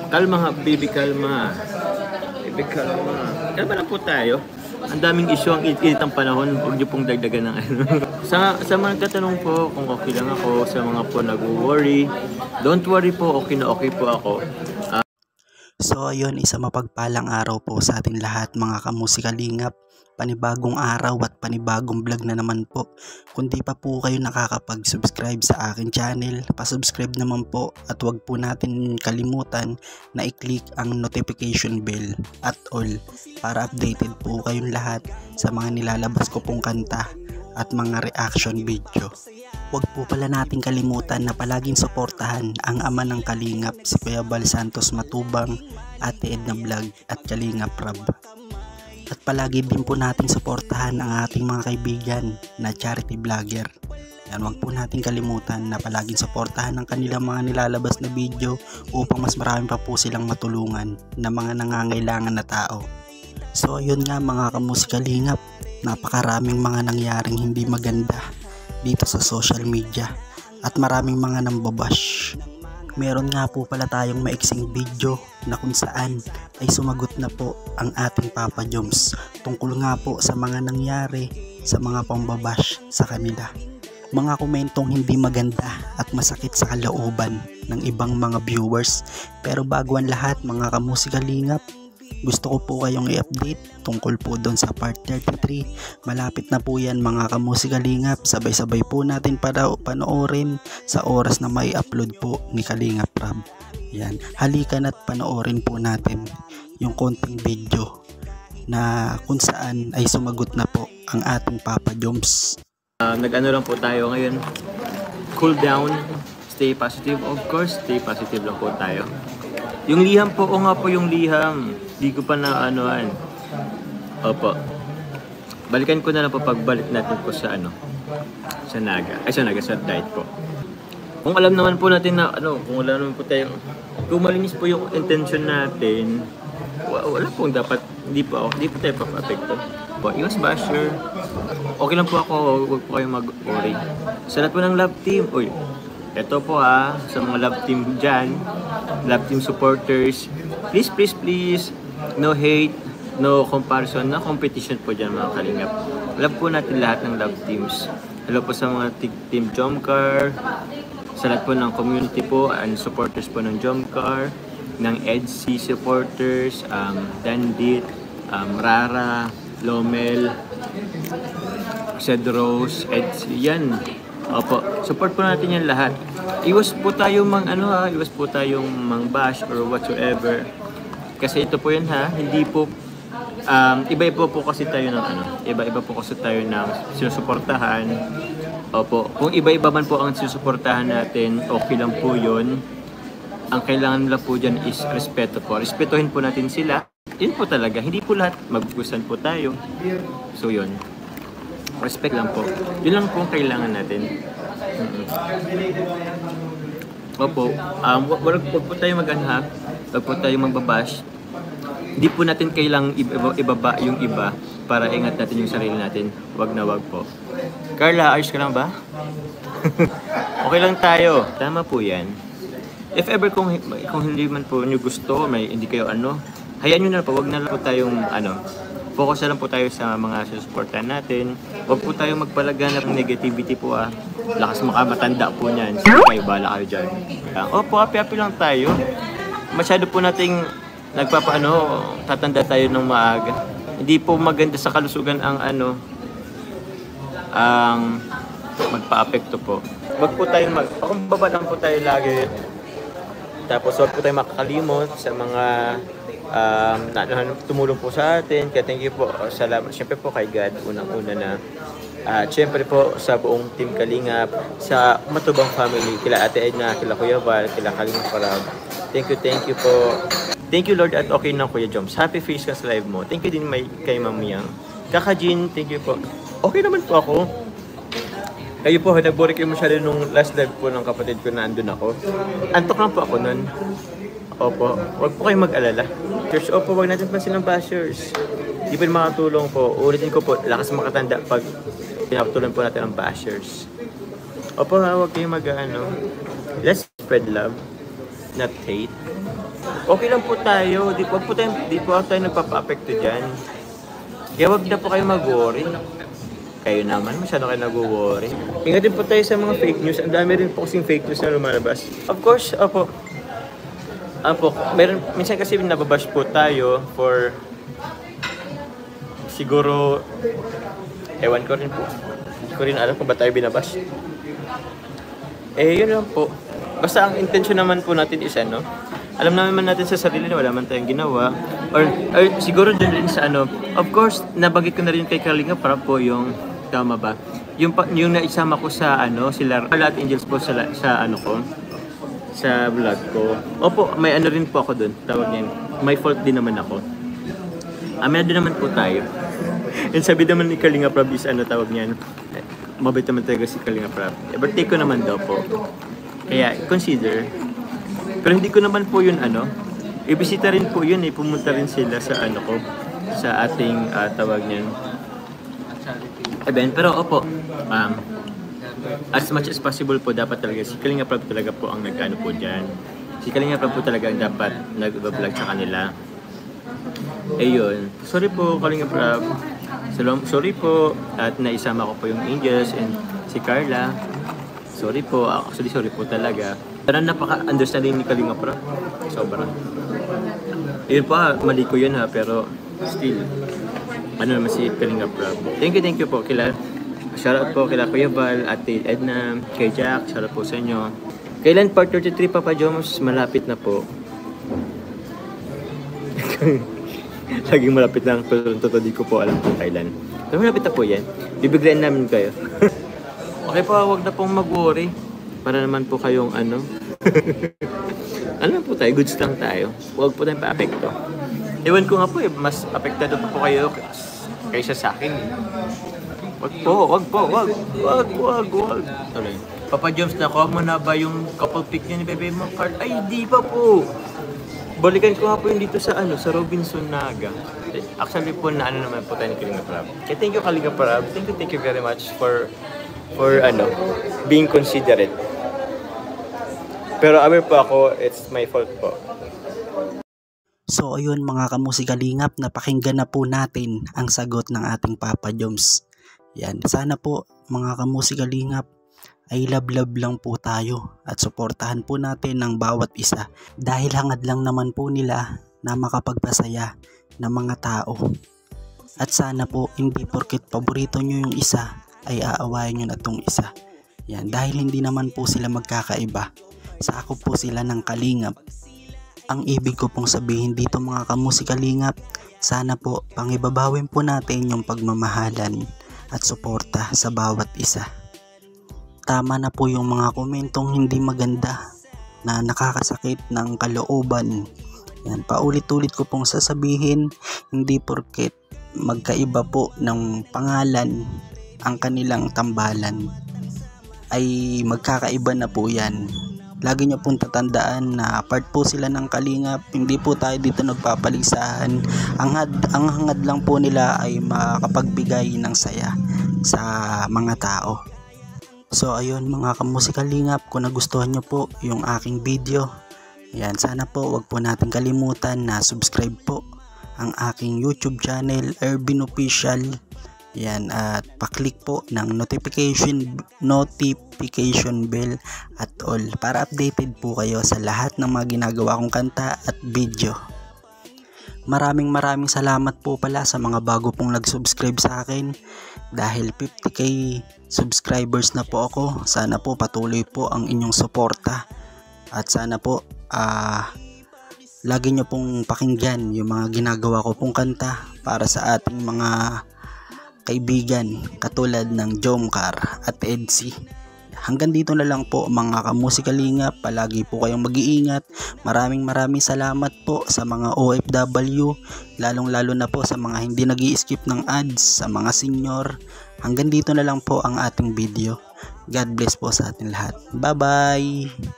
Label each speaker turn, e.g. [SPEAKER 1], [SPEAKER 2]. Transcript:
[SPEAKER 1] Kalma nga, baby, kalma. Baby, kalma. Kalma lang po tayo. Ang daming issue ang init ng panahon. Huwag niyo pong dagdagan ng ano. sa mga nagtatanong po kung okay lang ako, sa mga po nag-worry, don't worry po, okay na okay po ako.
[SPEAKER 2] So ayun, isa mapagpalang araw po sa ating lahat mga kamusikalingap. Panibagong araw at panibagong vlog na naman po. Kung di pa po kayo nakakapag-subscribe sa aking channel, pa-subscribe naman po at wag po natin kalimutan na i-click ang notification bell at all para updated po kayong lahat sa mga nilalabas ko pong kanta at mga reaction video. Huwag po pala nating kalimutan na palaging suportahan ang ama ng Kalingap, si Kuya Bal Santos Matubang, Ate Edna Vlog at Kalingap Rab. At palagi din po nating suportahan ang ating mga kaibigan na charity vlogger. Yan, huwag po nating kalimutan na palaging suportahan ang kanilang mga nilalabas na video upang mas marami pa po silang matulungan na mga nangangailangan na tao. So ayun nga mga kamusikalingap, napakaraming mga nangyaring hindi maganda dito sa social media at maraming mga nambabash. Meron nga po pala tayong maiksing video na kung saan ay sumagot na po ang ating Papa Joms tungkol nga po sa mga nangyari sa mga pambabash sa kanila. Mga komentong hindi maganda at masakit sa kalooban ng ibang mga viewers. Pero bago ang lahat mga kamusikalingap, gusto ko po kayong i-update tungkol po doon sa part 33. Malapit na po yan mga kamusikalingap. Sabay-sabay po natin para panoorin sa oras na may upload po ni Kalingap Rab. Yan, halikan at panoorin po natin yung konting video na kung saan ay sumagot na po ang ating Papa Joms.
[SPEAKER 1] Nag-ano lang po tayo ngayon. Cool down, stay positive. Of course, stay positive lang po tayo. Yung liham po, o nga po yung liham. Di ko pa na anuan. Opo. Balikan ko na lang po pagbalik natin po sa ano. Sa Naga. Ay sa Naga, sa diet po. Kung alam naman po natin na ano, kung wala naman po tayo, kung malinis po yung intention natin, wala pong dapat, hindi po tayo papapekto. Po, iwas basher. Okay lang po ako, huwag po kayong mag-worry. Sa lahat po ng love team, uy, eto po sa mga love team dyan, love team supporters, please, no hate, no comparison, no competition po dyan mga Kalingap. Love po natin lahat ng love teams. Hello po sa mga team Jomcar, sa lahat po ng community po and supporters po ng Jomcar, ng EDC supporters, Dandit, Rara, Lomel, Cedros, EDC, yan. Opo, support po natin yan lahat. Iwas po tayo iwas po tayong mang-bash or whatsoever. Kasi ito po yun hindi po, iba-iba po kasi tayo ng iba-iba po kasi tayo ng sinusuportahan. Opo, kung iba-iba man po ang sinusuportahan natin, okay lang po yun. Ang kailangan nila po dyan is respeto po. Respetuhin po natin sila. Yun po talaga, hindi po lahat magugustuhan po tayo. So yun. Respect lang po. Yun lang po ang kailangan natin. Opo, wag po tayo mag-anha. Wag po tayo magbabash. Hindi po natin kailangang ibaba yung iba para ingat natin yung sarili natin. Wag na wag po. Carla, ayos ka lang ba? Okay lang tayo. Tama po yan. If ever kung hindi man po nyo gusto, hindi kayo hayaan nyo na po. Wag na lang po tayong focus na lang po tayo sa mga susuportahan natin. Huwag po tayo magpalaganap ng negativity po Lakas makamatanda po niyan. So, kayo, bala kayo dyan. Opo, happy lang tayo. Masyado po nating tatanda tayo ng maaga. Hindi po maganda sa kalusugan ang magpa-apekto po. Huwag po tayo pakumbaba lang po tayo lagi. Tapos huwag po tayo makakalimot sa mga tumulong po sa atin. Kaya thank you po. Salamat siyempre po kay God unang-una na. Siyempre po sa buong Team Kalingap, sa Matubang family, kila Ate Edna, kila Kuya Val, kila Kalingap Parag. Thank you po. Thank you Lord at okay na Kuya Joms. Happy face ka sa live mo. Thank you din kay Ma'am Yang. Kaka Jean, thank you po. Okay naman po ako. Kayo po, nag-bore kayo masyado nung last live po ng kapatid ko na andun ako. Antok lang po ako nun. Opo, huwag po kayong mag-alala. Cheers, opo, huwag natin pa silang bashers. Di pa makatulong po. Ulitin ko po, lakas makatanda pag pinapatulan po natin ang bashers. Opo, huwag kayong let's spread love, not hate. Okay lang po tayo. Di po tayo nagpapa-apekto dyan. Kaya wag na po kayo mag-worry. Kayo naman, masyado kayo nag-worry. Ingatin po tayo sa mga fake news. Ang dami rin po kasing fake news na lumalabas. Of course, opo. Minsan kasi nababash po tayo for siguro, ewan ko rin po. Hindi ko rin alam kung ba tayo binabash. Yun lang po. Basta ang intention naman po natin is alam naman natin sa sarili na wala man tayong ginawa. Or siguro din rin sa of course, nabagit ko na rin kay Kalinga para po yung, tama ba? Yung naisama ko sa sila Carla at Angels po sa ko, sa vlog ko. Opo, may rin po ako dun. Tawag niyan. May fault din naman ako. Amin din naman po tayo. And sabi naman ni Kalinga Prab is tawag niyan. Mabait naman talaga si Kalinga Prab. Birthday ko naman daw po. Kaya, consider. Pero hindi ko naman po yun ibisita rin po yun pumunta rin sila sa ko, sa ating tawag niyan event. Pero opo, as much as possible po dapat talaga si Kalinga Prab talaga po ang nag-ano po dyan. Si Kalinga Prab po talaga ang dapat nag-vlog sa kanila. Ayun. Sorry po Kalinga Prab. Sorry po at naisama ko po yung Angels and si Carla. Sorry po. Actually, sorry po talaga. Pero napaka-understanding ni Kalinga Prab. Sobra. Yun po mali ko yun pero still, naman si Kalinga Prab. Thank you po kila. Shoutout po kila Kuya Val, Ate Edna, kay Jack. Shoutout po sa inyo. Kailan part 33 Papa Joms? Malapit na po. Laging malapit lang, pero totoo di ko po alam kung kailan. Pero malapit na po yan. Bibiglayan namin kayo. Okay po, wag na pong mag-worry. Para naman po kayong po tayo, goods lang tayo. Huwag po tayong pa-apekto. Ewan ko nga po mas apektado pa po kayo kaysa sa akin. Wag. Tuloy. Papa Joms, nakuha mo na ba yung couple pic niya ni Bebe Macart? Ay, di pa po. Balikan ko nga po yun dito sa sa Robinson Naga. Actually po naman po tayo ni Kalinga Prab. Thank you Kalinga Prab. Thank you very much for being considerate. Pero aware po ako, it's my fault po.
[SPEAKER 2] So ayun mga kamusikalingap, napakinggan na po natin ang sagot ng ating Papa Joms. Yan, sana po mga kamusikalingap ay love lang po tayo at suportahan po natin ang bawat isa dahil hangad lang naman po nila na makapagpasaya ng mga tao. At sana po hindi porket paborito nyo yung isa ay aawayin nyo na tong isa. Yan, dahil hindi naman po sila magkakaiba. Sakop po sila ng kalingap. Ang ibig ko pong sabihin dito mga kamusikalingap, sana po pangibabawin po natin yung pagmamahalan at suporta sa bawat isa. Tama na po yung mga komentong hindi maganda na nakakasakit ng kalooban. Yan, paulit-ulit ko pong sasabihin, hindi porket magkaiba po ng pangalan ang kanilang tambalan ay magkakaiba na po yan. Lagi nyo pong tatandaan na part po sila ng kalingap, hindi po tayo dito nagpapalisahan. Ang hangad lang po nila ay makapagbigay ng saya sa mga tao. So ayun mga kamusikalingap, kung nagustuhan nyo po yung aking video, yan, sana po wag po natin kalimutan na subscribe po ang aking YouTube channel, Ervin Official. Yan, at pa-click po ng notification bell at all para updated po kayo sa lahat ng mga ginagawa kong kanta at video. Maraming salamat po pala sa mga bago pong nag-subscribe sa akin dahil 50k subscribers na po ako. Sana po patuloy po ang inyong suporta at sana po lagi nyo pong pakinggan yung mga ginagawa ko pong kanta para sa ating mga kaibigan katulad ng Jomcar at Edsy. Hanggang dito na lang po mga kamusikalingap, palagi po kayong mag-iingat. Maraming salamat po sa mga OFW, lalong-lalo na po sa mga hindi nag-i-skip ng ads, sa mga senior. Hanggang dito na lang po ang ating video. God bless po sa ating lahat. Bye bye!